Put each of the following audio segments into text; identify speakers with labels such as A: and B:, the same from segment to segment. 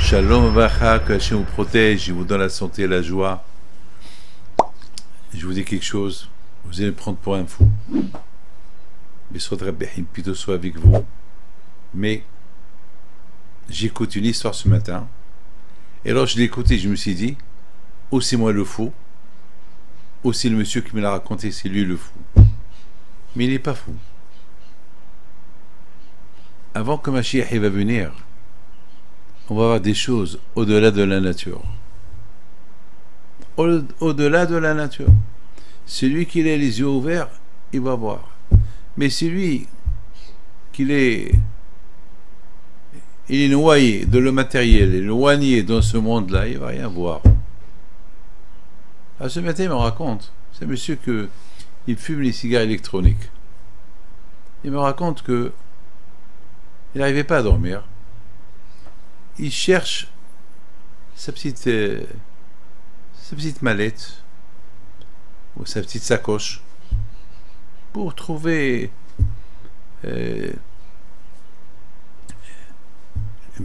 A: Shalom Vacha, que Hachem vous protège, il vous donne la santé et la joie. Je vous dis quelque chose, vous allez me prendre pour un fou. Plutôt soit avec vous. Mais j'écoute une histoire ce matin. Et alors je l'ai écouté, je me suis dit, ou c'est moi le fou, ou c'est le monsieur qui me l'a raconté, c'est lui le fou. Mais il n'est pas fou. Avant que Mashiach va venir, on va voir des choses au-delà de la nature. Au-delà de la nature. Celui qui a les yeux ouverts, il va voir. Mais celui qui est noyé de le matériel, éloigné dans ce monde-là, il ne va rien voir. Alors ce matin, il me raconte, c'est un monsieur il fume les cigares électroniques. Il me raconte que il n'arrivait pas à dormir. Il cherche sa petite mallette ou sa petite sacoche pour trouver une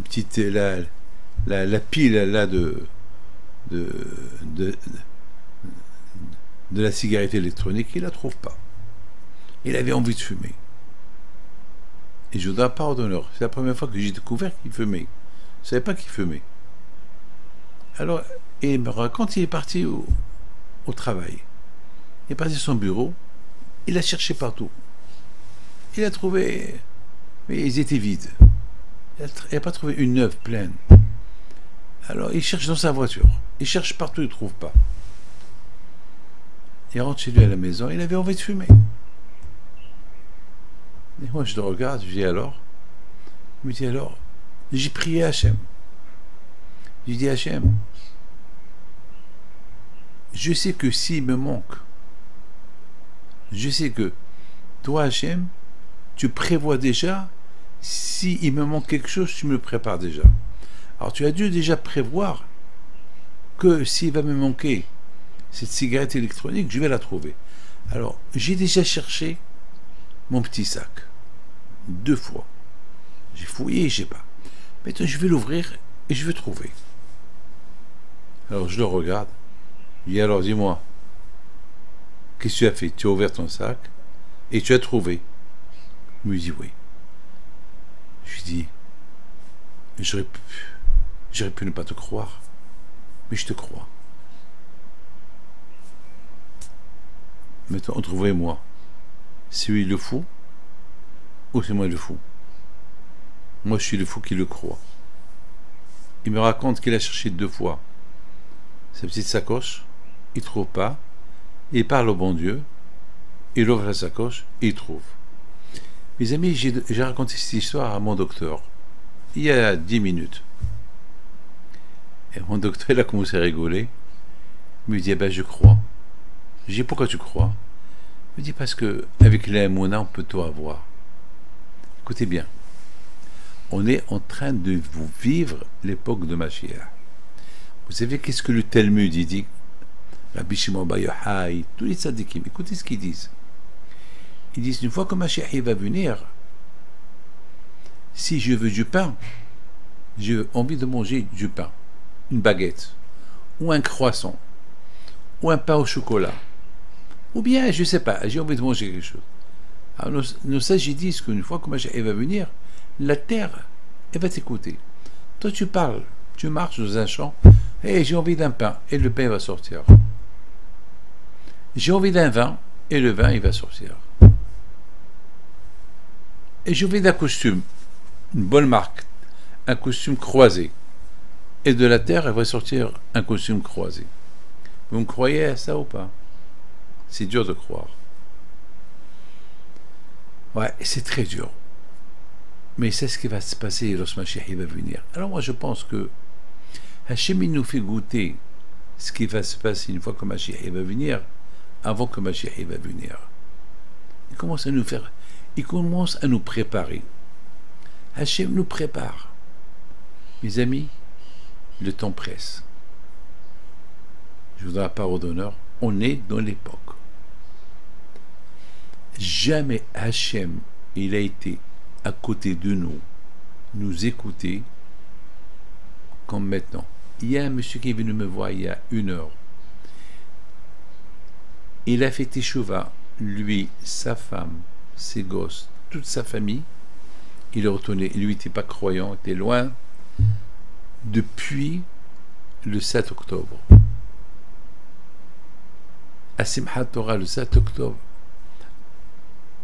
A: petite la pile là de la cigarette électronique. Il la trouve pas. Il avait envie de fumer. Et je ne dois pas d'honneur. C'est la première fois que j'ai découvert qu'il fumait. Je ne savais pas qu'il fumait. Alors, il me raconte, il est parti au travail. Il est parti à son bureau. Il a cherché partout. Il a trouvé... Mais ils étaient vides. Il n'a pas trouvé une neuve pleine. Alors, il cherche dans sa voiture. Il cherche partout, il ne trouve pas. Il rentre chez lui à la maison. Il avait envie de fumer. Et moi, je le regarde. Je dis alors... Il me dit alors... J'ai prié Hachem. J'ai dit Hachem, je sais que s'il me manque, je sais que toi Hachem, tu prévois déjà, s'il me manque quelque chose, tu me le prépares déjà. Alors tu as dû déjà prévoir que s'il va me manquer cette cigarette électronique, je vais la trouver. Alors j'ai déjà cherché mon petit sac 2 fois. J'ai fouillé, je sais pas. Maintenant, je vais l'ouvrir et je vais trouver. Alors, je le regarde. Je dis, alors, dis-moi, qu'est-ce que tu as fait? Tu as ouvert ton sac et tu as trouvé. Il me dit, oui. Je lui dis, j'aurais pu ne pas te croire, mais je te crois. Maintenant, trouvez-moi. C'est lui le fou ou c'est moi le fou? Moi, je suis le fou qui le croit. Il me raconte qu'il a cherché 2 fois sa petite sacoche, il ne trouve pas, il parle au bon Dieu, il ouvre la sacoche et il trouve. Mes amis, j'ai raconté cette histoire à mon docteur, il y a 10 minutes. Et mon docteur, il a commencé à rigoler. Il me dit, je crois. Je dis, pourquoi tu crois? Il me dit, parce que avec la Mouna, on peut tout avoir. Écoutez bien. On est en train de vous vivre l'époque de Mashiach. Vous savez qu'est-ce que le Talmud dit? Rabbi Shimon Bar Yochai, tous les tzadikim, écoutez ce qu'ils disent. Ils disent, une fois que Mashiach va venir, si je veux du pain, j'ai envie de manger du pain, une baguette, ou un croissant, ou un pain au chocolat, ou bien, je ne sais pas, j'ai envie de manger quelque chose. Alors nos sages disent qu'une fois que Mashiach va venir, la terre, elle va t'écouter. Toi, tu parles, tu marches dans un champ, et j'ai envie d'un pain, et le pain va sortir. J'ai envie d'un vin, et le vin, il va sortir. Et j'ai envie d'un costume, une bonne marque, un costume croisé. Et de la terre, elle va sortir un costume croisé. Vous me croyez à ça ou pas? C'est dur de croire. Ouais, c'est très dur. Mais c'est ce qui va se passer lorsque Mashiach va venir. Alors moi je pense que Hachem nous fait goûter ce qui va se passer une fois que Mashiach va venir, avant que Mashiach va venir. Il commence à nous préparer. Hachem nous prépare. Mes amis, le temps presse. Je vous donne la parole d'honneur, on est dans l'époque. Jamais Hachem, il a été à côté de nous écouter comme maintenant. Il y a un monsieur qui est venu me voir il y a 1 heure. Il a fait teshuva, lui, sa femme, ses gosses, toute sa famille. Il est retourné, lui n'était pas croyant, il était loin, depuis le 7 octobre. À Simchat Torah, le 7 octobre.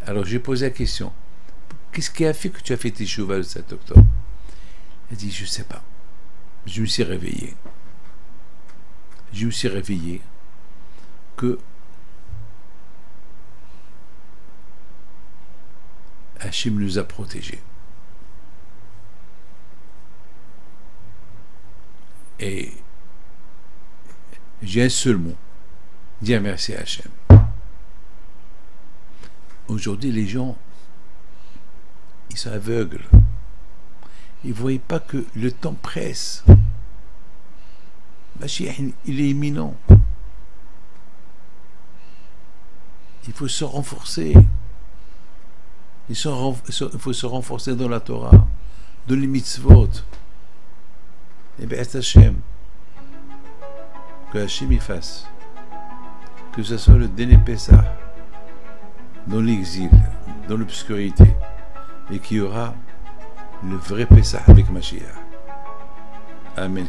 A: Alors j'ai posé la question, qu'est-ce qui a fait que tu as fait teshuva le 7 octobre? Il a dit, je ne sais pas. Je me suis réveillé. Je me suis réveillé que Hachem nous a protégés. Et j'ai un seul mot, dire merci à Hachem. Aujourd'hui, les gens, ils sont aveugles. Ils ne voient pas que le temps presse. Mashiach, il est imminent. Il faut se renforcer. Il faut se renforcer dans la Torah, dans les mitzvot. Et bien, Hachem, que Hachem y fasse, que ce soit le dernier Pessah, dans l'exil, dans l'obscurité, et qu'il y aura le vrai Pessah avec Mashiach. Amen.